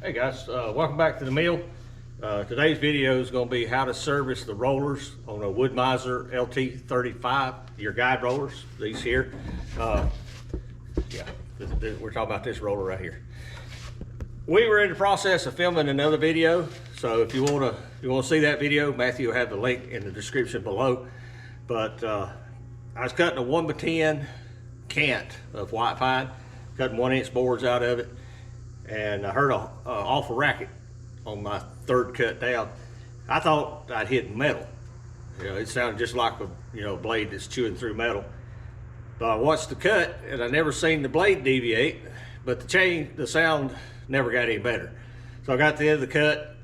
Hey guys, welcome back to the mill. Today's video is going to be how to service the rollers on a WoodMizer LT35, your guide rollers, these here. We're talking about this roller right here. We were in the process of filming another video, so if you want to see that video, Matthew will have the link in the description below. But I was cutting a 1x10 cant of white pine, cutting 1-inch boards out of it, and I heard an awful racket on my third cut down. I thought I'd hit metal. You know, it sounded just like a blade that's chewing through metal. But I watched the cut and I never seen the blade deviate, but the sound never got any better. So I got to the end of the cut,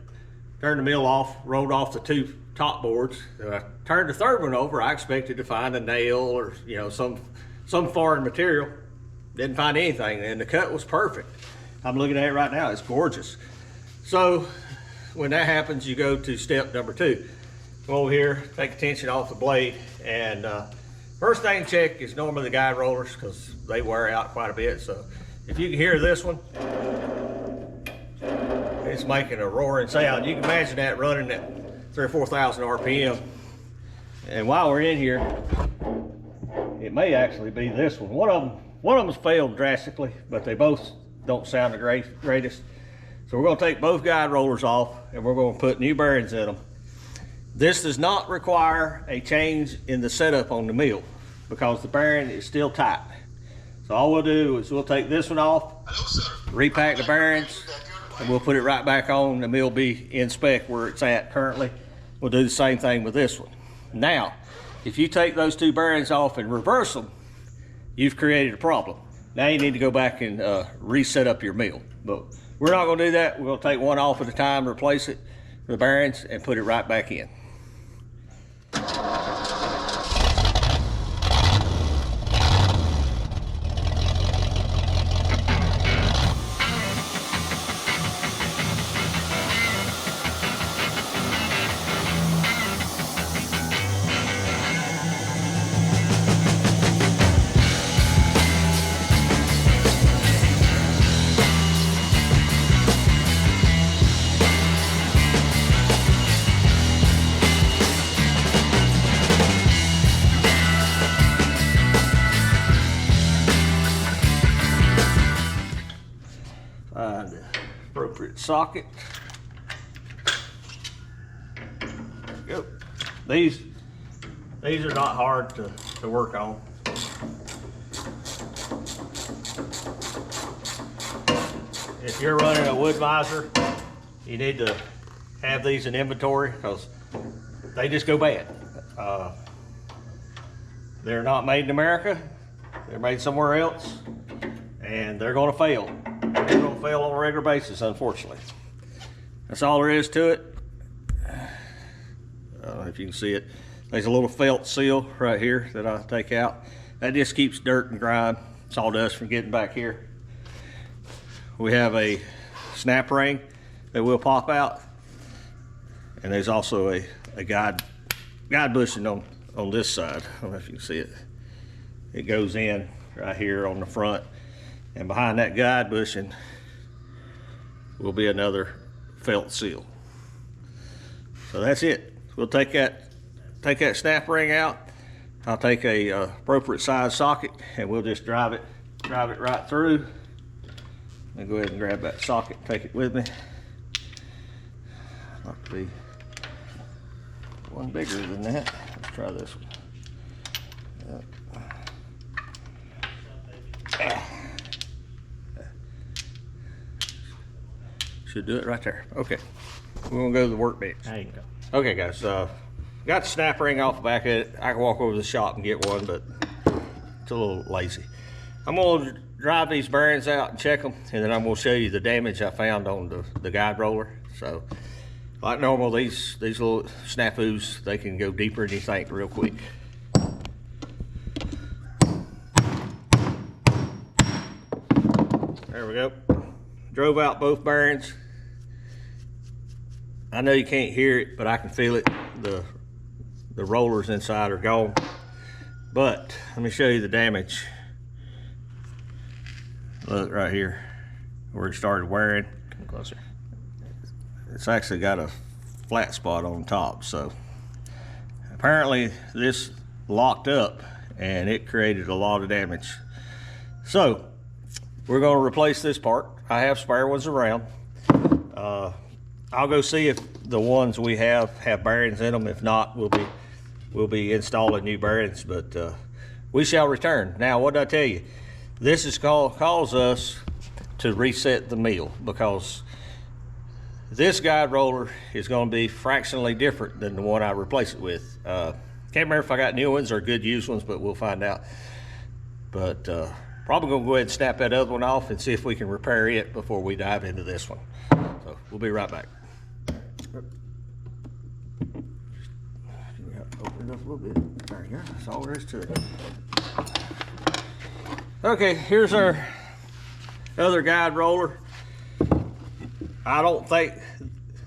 turned the mill off, rolled off the two top boards, and I turned the third one over. I expected to find a nail or some foreign material. Didn't find anything, and the cut was perfect. I'm looking at it right now, it's gorgeous. So when that happens, you go to step number 2. Come over here, take the tension off the blade, and first thing to check is normally the guide rollers, because they wear out quite a bit. So if you can hear this one, it's making a roaring sound. You can imagine that running at 3,000 or 4,000 RPM. And while we're in here, it may actually be this one. One of them's failed drastically, but they both don't sound the greatest. So we're going to take both guide rollers off and we're going to put new bearings in them. This does not require a change in the setup on the mill because the bearing is still tight. So all we'll do is we'll take this one off, repack the bearings, and we'll put it right back on. The mill will be in spec where it's at currently. We'll do the same thing with this one. Now, if you take those two bearings off and reverse them, you've created a problem. Now you need to go back and reset up your mill. But we're not going to do that. We're going to take one off at a time, replace it, the bearings, and put it right back in. Find the appropriate socket. There we go. These are not hard to work on. If you're running a WoodMizer, you need to have these in inventory because they just go bad. They're not made in America. They're made somewhere else, and they're going to fail. They're going to fail on a regular basis, unfortunately. That's all there is to it. I don't know if you can see it. There's a little felt seal right here that I take out. That just keeps dirt and grime, sawdust from getting back here. We have a snap ring that will pop out, and there's also a guide bushing on this side. I don't know if you can see it. It goes in right here on the front, and behind that guide bushing will be another felt seal. So that's it. We'll take that snap ring out. I'll take a appropriate size socket and we'll just drive it right through. I'll go ahead and grab that socket, take it with me. Not to be one bigger than that. Let's try this one. Should do it right there. Okay, we're gonna go to the workbench. There you go. Okay guys, got the snap ring off the back of it. I can walk over to the shop and get one, but it's a little lazy. I'm gonna drive these bearings out and check them, and then I'm gonna show you the damage I found on the guide roller. So, like normal, these little snafus, they can go deeper than you think real quick. There we go. Drove out both bearings. I know you can't hear it, but I can feel it. The rollers inside are gone. But let me show you the damage. Look right here where it started wearing. closer. It's actually got a flat spot on top, so apparently this locked up and it created a lot of damage. So we're going to replace this part. I have spare ones around. I'll go see if the ones we have bearings in them. If not, we'll be installing new bearings, but we shall return. Now, what did I tell you? This is cause us to reset the mill, because this guide roller is going to be fractionally different than the one I replace it with. Can't remember if I got new ones or good used ones, but we'll find out. But probably gonna go ahead and snap that other one off and see if we can repair it before we dive into this one. So we'll be right back. Open it up a little bit. There you go. That's all there is to it. Okay, here's our other guide roller. I don't think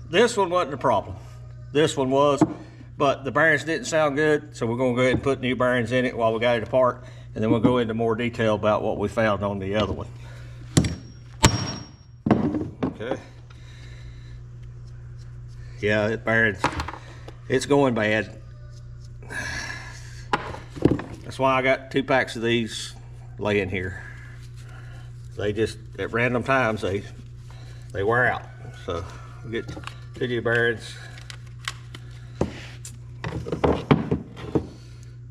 this one wasn't a problem. This one was, but the bearings didn't sound good, so we're gonna go ahead and put new bearings in it while we got it apart, and then we'll go into more detail about what we found on the other one. Okay. Yeah, it bearings, it's going bad. That's why I got 2 packs of these laying here. They just, at random times, they wear out. So we'll get 2 new bearings.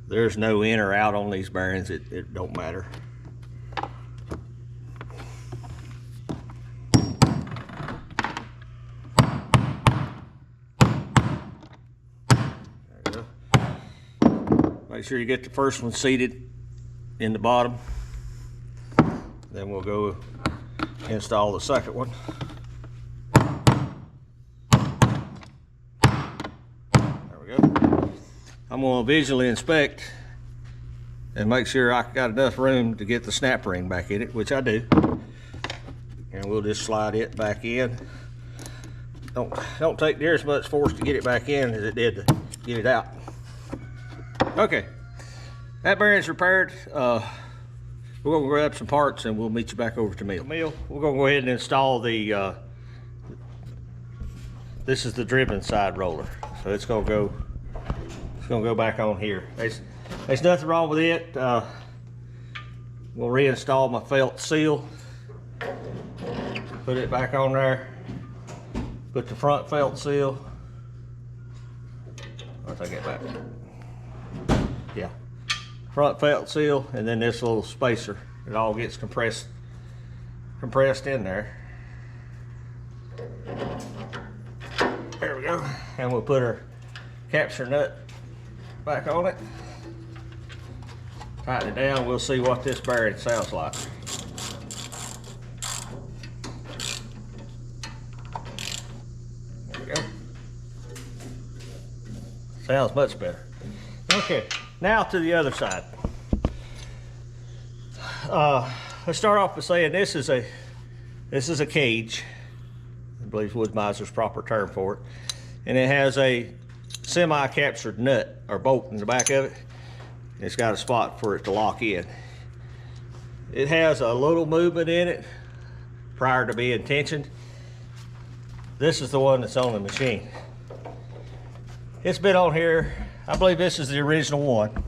There's no in or out on these bearings. It don't matter. There you go. Make sure you get the first one seated in the bottom. Then we'll go install the second one. There we go. I'm going to visually inspect and make sure I got enough room to get the snap ring back in it, which I do. And we'll just slide it back in. Don't take near as much force to get it back in as it did to get it out. Okay, that bearing's repaired. We're gonna grab some parts and we'll meet you back over to the mill. We're gonna go ahead and install the, this is the driven side roller. So it's gonna go back on here. There's nothing wrong with it. We'll reinstall my felt seal. Put it back on there. Put the front felt seal. Once I get back. Yeah. Front felt seal, and then this little spacer. It all gets compressed in there. There we go. And we'll put our capture nut back on it. Tighten it down. We'll see what this bearing sounds like. There we go. Sounds much better. Okay, now to the other side. Let's start off by saying this is a cage. I believe WoodMizer's proper term for it, and it has a semi-captured nut or bolt in the back of it. It's got a spot for it to lock in. It has a little movement in it prior to being tensioned. This is the one that's on the machine. It's been on here. I believe this is the original one.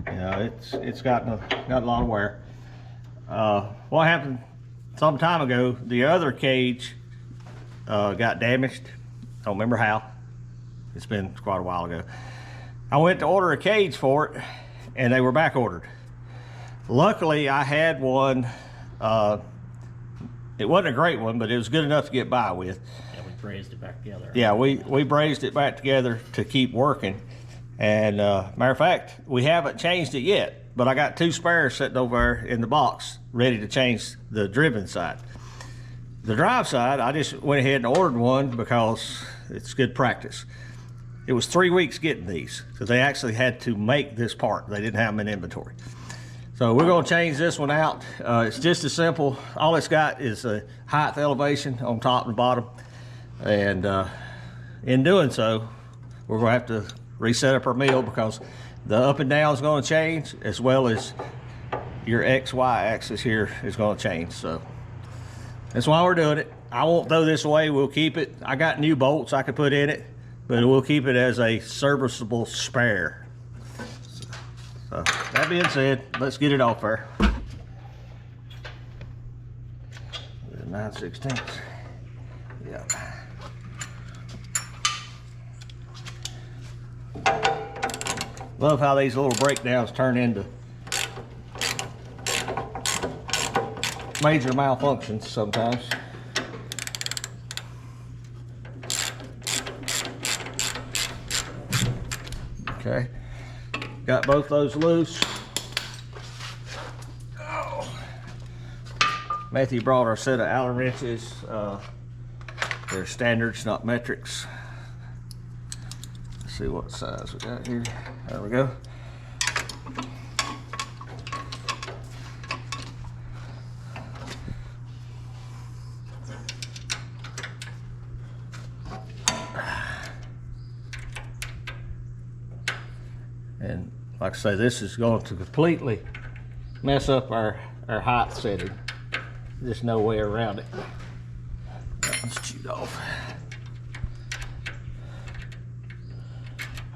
Yeah, it's gotten a lot of wear. What happened some time ago, the other cage got damaged. I don't remember how. It's been quite a while ago. I went to order a cage for it, and they were back ordered. Luckily, I had one. It wasn't a great one, but it was good enough to get by with. Yeah, we brazed it back together. Yeah, we brazed it back together to keep working. And matter of fact, we haven't changed it yet, but I got 2 spares sitting over there in the box ready to change the driven side. The drive side, I just went ahead and ordered one because it's good practice. It was 3 weeks getting these, because they actually had to make this part. They didn't have them in inventory. So we're gonna change this one out. It's just as simple. All it's got is a height elevation on top and bottom. And in doing so, we're gonna have to reset up our mill, because the up and down is gonna change, as well as your XY axis here is gonna change. So that's why we're doing it. I won't throw this away. We'll keep it. I got new bolts I could put in it, but we'll keep it as a serviceable spare. So that being said, let's get it off there. 9/16. Yeah. Love how these little breakdowns turn into major malfunctions sometimes. Okay, got both those loose. Oh. Matthew brought our set of Allen wrenches. They're standards, not metrics. Let's see what size we got here. There we go. And like I say, this is going to completely mess up our height setting. There's no way around it. That one's chewed off.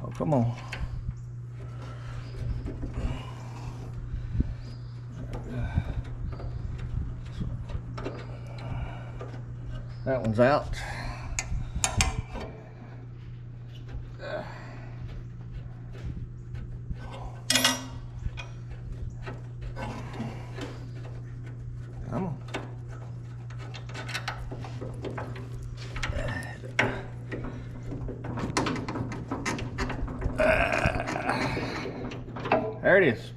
Oh, come on. That one's out. Come on. There it is.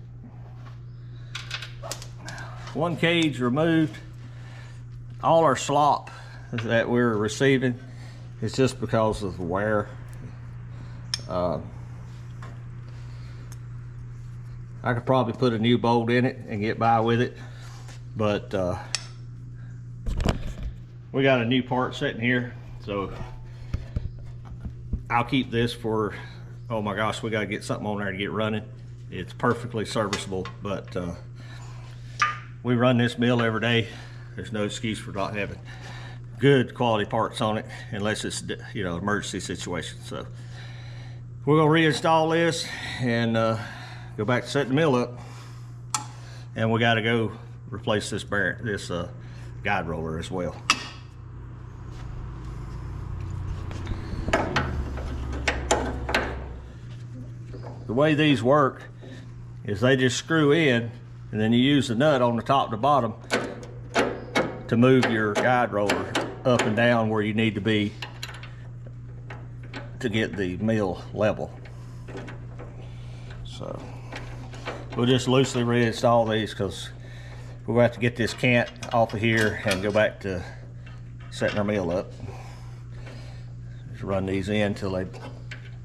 One cage removed. All our slop that we're receiving is just because of the wear. I could probably put a new bolt in it and get by with it, but we got a new part sitting here, so I'll keep this for, oh my gosh, we got to get something on there to get running. It's perfectly serviceable, but we run this mill every day. There's no excuse for not having good quality parts on it unless it's, you know, emergency situation. So we're gonna reinstall this and go back to setting the mill up, and we got to go replace this guide roller as well. The way these work is they just screw in, and then you use the nut on the top to bottom to move your guide roller up and down where you need to be to get the mill level. So we'll just loosely reinstall these because we're going to have to get this cant off of here and go back to setting our mill up. Just run these in till they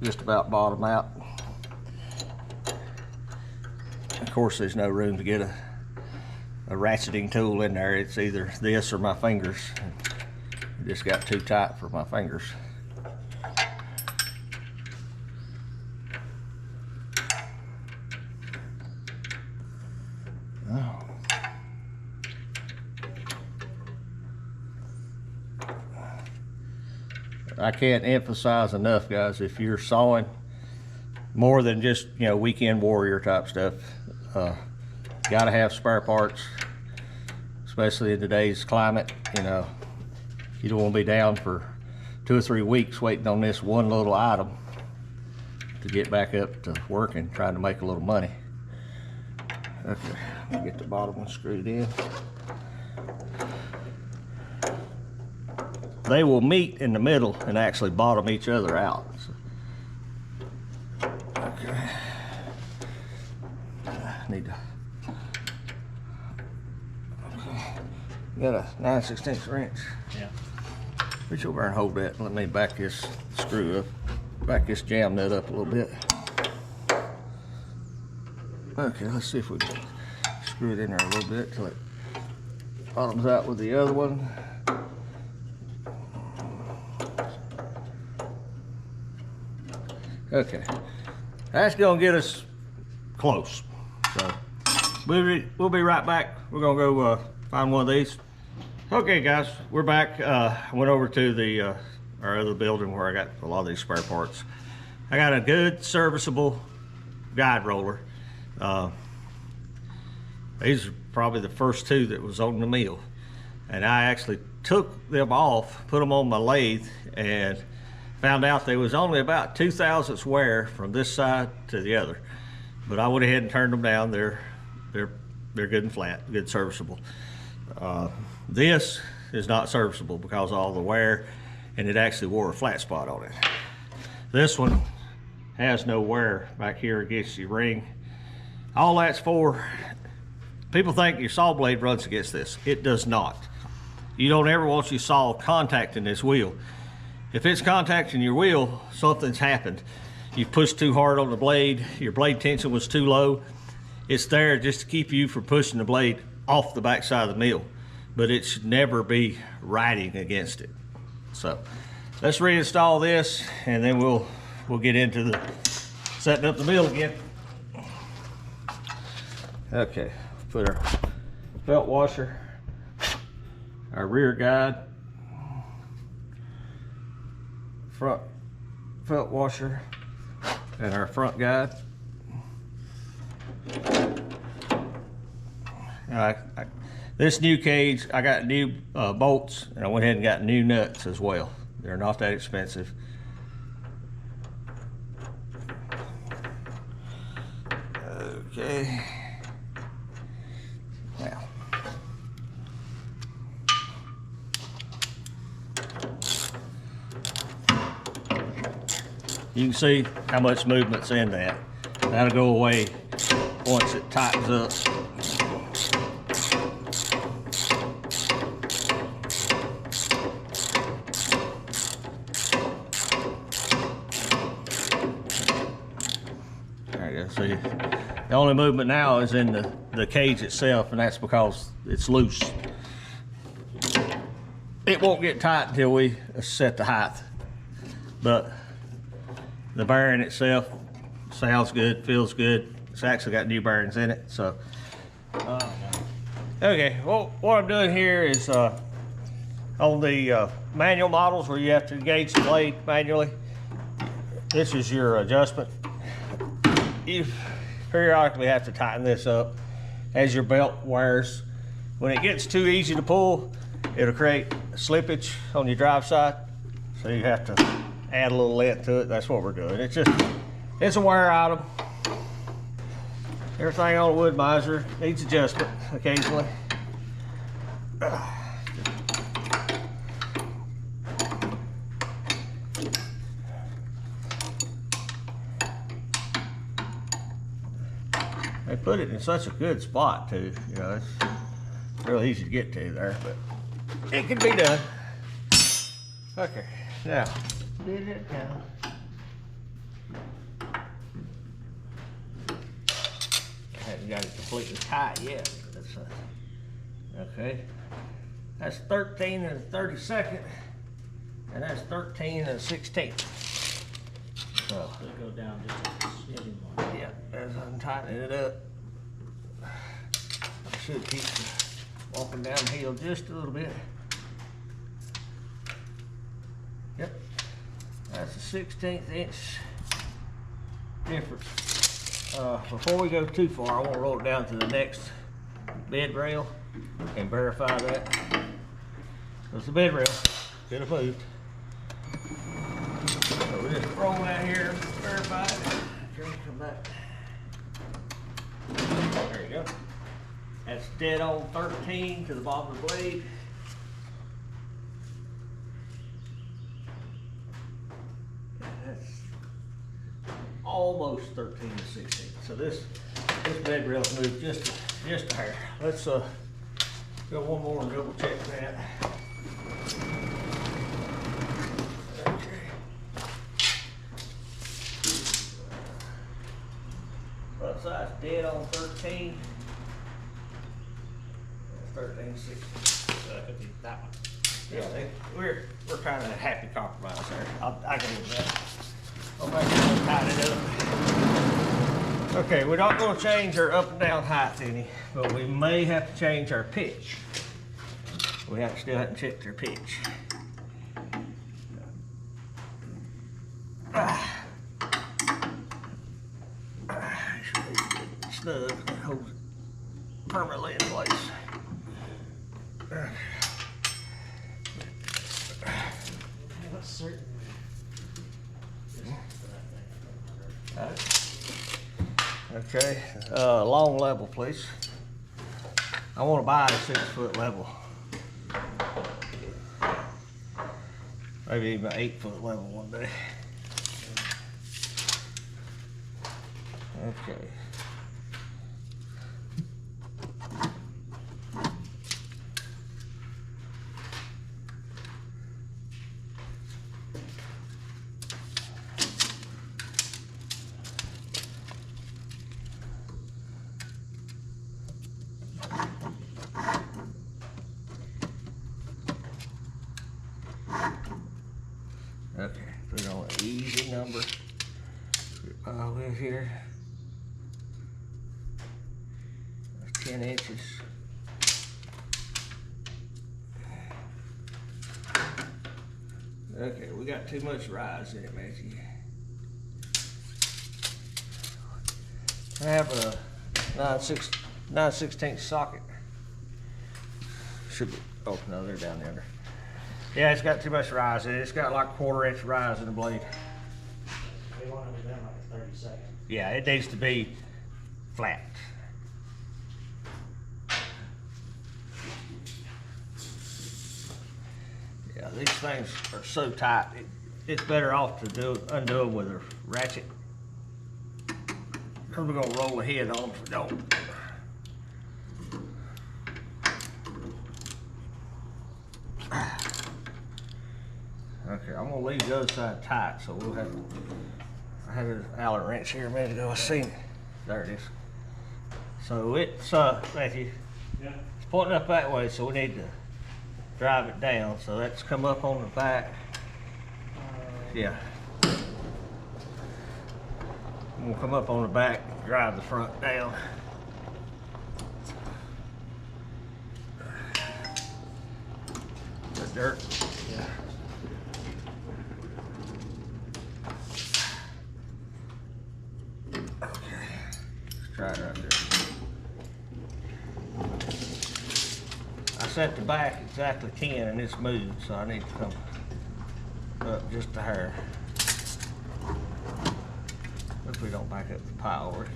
just about bottom out. Of course, there's no room to get a ratcheting tool in there. It's either this or my fingers. It just got too tight for my fingers. Oh. I can't emphasize enough, guys, if you're sawing more than just, you know, weekend warrior type stuff, gotta have spare parts, especially in today's climate. You know, you don't want to be down for 2 or 3 weeks waiting on this one little item to get back up to working, trying to make a little money. Okay, let me get the bottom one screwed in. They will meet in the middle and actually bottom each other out. So, okay. Need to. Okay. Got a 9/16 wrench. Yeah. Reach over and hold that. Let me back this screw up. Back this jam nut up a little bit. Okay, let's see if we can screw it in there a little bit till it bottoms out with the other one. Okay, that's gonna get us close. So we'll be right back. We're gonna go find one of these, Okay guys, we're back. I went over to the our other building where I got a lot of these spare parts. I got a good serviceable guide roller. These are probably the first two that was on the mill, and I actually took them off, put them on my lathe, and found out there was only about 2/1000 wear from this side to the other. But I went ahead and turned them down. They're good and flat, good serviceable. This is not serviceable because of all the wear, and it actually wore a flat spot on it. This one has no wear back here against your ring. All that's for, people think your saw blade runs against this. It does not. You don't ever want your saw contacting this wheel. If it's contacting your wheel, something's happened. You pushed too hard on the blade, your blade tension was too low. It's there just to keep you from pushing the blade off the back side of the mill, but it should never be riding against it. So let's reinstall this, and then we'll get into the setting up the mill again. Okay, put our belt washer, our rear guide, front belt washer, and our front guide. This new cage, I got new bolts, and I went ahead and got new nuts as well. They're not that expensive. Okay. Now, you can see how much movement's in that. That'll go away once it tightens up. There you go. See, the only movement now is in the cage itself, and that's because it's loose. It won't get tight until we set the height, but the bearing itself sounds good, feels good. It's actually got new bearings in it, so. Okay, well, what I'm doing here is on the manual models where you have to engage the blade manually, this is your adjustment. You periodically have to tighten this up as your belt wears. When it gets too easy to pull, it'll create slippage on your drive side, so you have to add a little length to it. That's what we're doing. It's a wear item. Everything on a WoodMizer needs adjustment occasionally. They put it in such a good spot too. You know, it's real easy to get to there, but it can be done. Okay, now. Did it now. I haven't got it completely tight yet. Okay. That's 13 1/32, and that's 13 1/16. So It'll go down just a smidgen more. yeah, as I'm tightening it up, I should keep walking downhill just a little bit. Yep. That's a 1/16 inch difference. Before we go too far, I want to roll it down to the next bed rail and verify that. Because the bed rail could have moved. So we just roll that here, verify it. Okay, come back. There you go. That's dead on 13 to the bottom of the blade. That's almost 13 1/16. So this bed rail moved just a hair. Let's go one more and double check that. Okay. Front side's dead on 13. That's 13 1/16. So that could be that one. Yeah, we're kind of a happy compromise there. I can do that. Go back and tighten it up. Okay, we're not going to change our up and down height any, but we may have to change our pitch. still haven't checked their pitch. Snug, holds it permanently in place. What's certain? Okay, long level, please. I want to buy a 6-foot level. Maybe even an 8-foot level one day. Okay. Okay, put it on an easy number. Put in here. That's 10 inches. Okay, we got too much rise in it, Matthew. I have a 9/16 socket. Should be, oh no, they're down there. Yeah, it's got too much rise in it. It's got like 1/4 inch rise in the blade. We want it to be like 30 seconds. Yeah, it needs to be flat. Yeah, these things are so tight. It's better off to undo them with a ratchet. Because we're gonna roll the head on if we don't. Okay, I'm gonna leave the other side tight, so we'll have. I had an Allen wrench here a minute ago. I seen it. There it is. So it's Matthew. Yeah. It's pointing up that way, so we need to drive it down. So that's come up on the back. Yeah. I'm gonna come up on the back, drive the front down. The dirt. Yeah. Okay. Let's try it right there. I set the back exactly 10 and it's moved, so I need to come up just a hair. If we don't back up the pile over.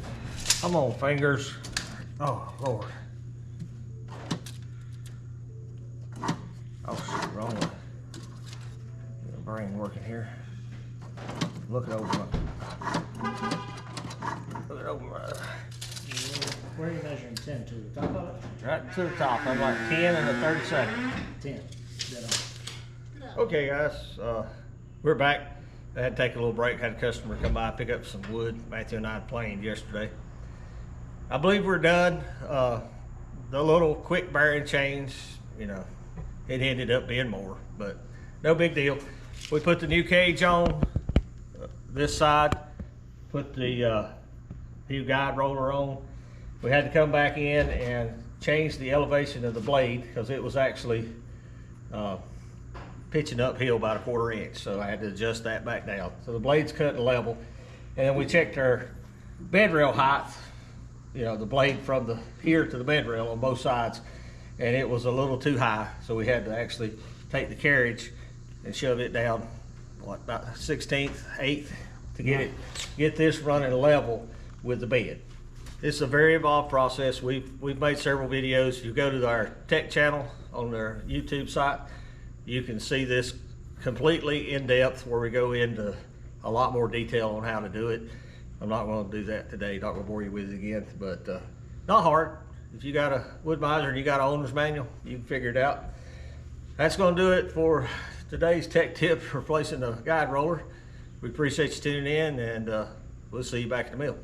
Come on, fingers. Oh, Lord. Oh, shit, wrong one. Get a brain working here. Look it over my. Look it over my. Where are you measuring 10 to? The top of it? Right to the top. I'm like 10 and a 30-second. 10. Dead on. Okay, guys, we're back. I had to take a little break. Had a customer come by, pick up some wood. Matthew and I had planed yesterday. I believe we're done. The little quick bearing change, you know, it ended up being more, but no big deal. We put the new cage on this side, put the new guide roller on. We had to come back in and change the elevation of the blade because it was actually pitching uphill about a 1/4 inch, so I had to adjust that back down. So the blade's cut and level, and then we checked our bed rail height, you know, the blade from the here to the bed rail on both sides, and it was a little too high, so we had to actually take the carriage and shove it down, what, about 1/16, 1/8 to get this running level with the bed. It's a very involved process. We've made several videos. If you go to our tech channel on our YouTube site, you can see this completely in depth where we go into a lot more detail on how to do it. I'm not going to do that today. Not going to bore you with it again, but not hard. If you got a WoodMizer and you got an owner's manual, you can figure it out. That's going to do it for today's tech tip replacing the guide roller. We appreciate you tuning in, and we'll see you back in the mill.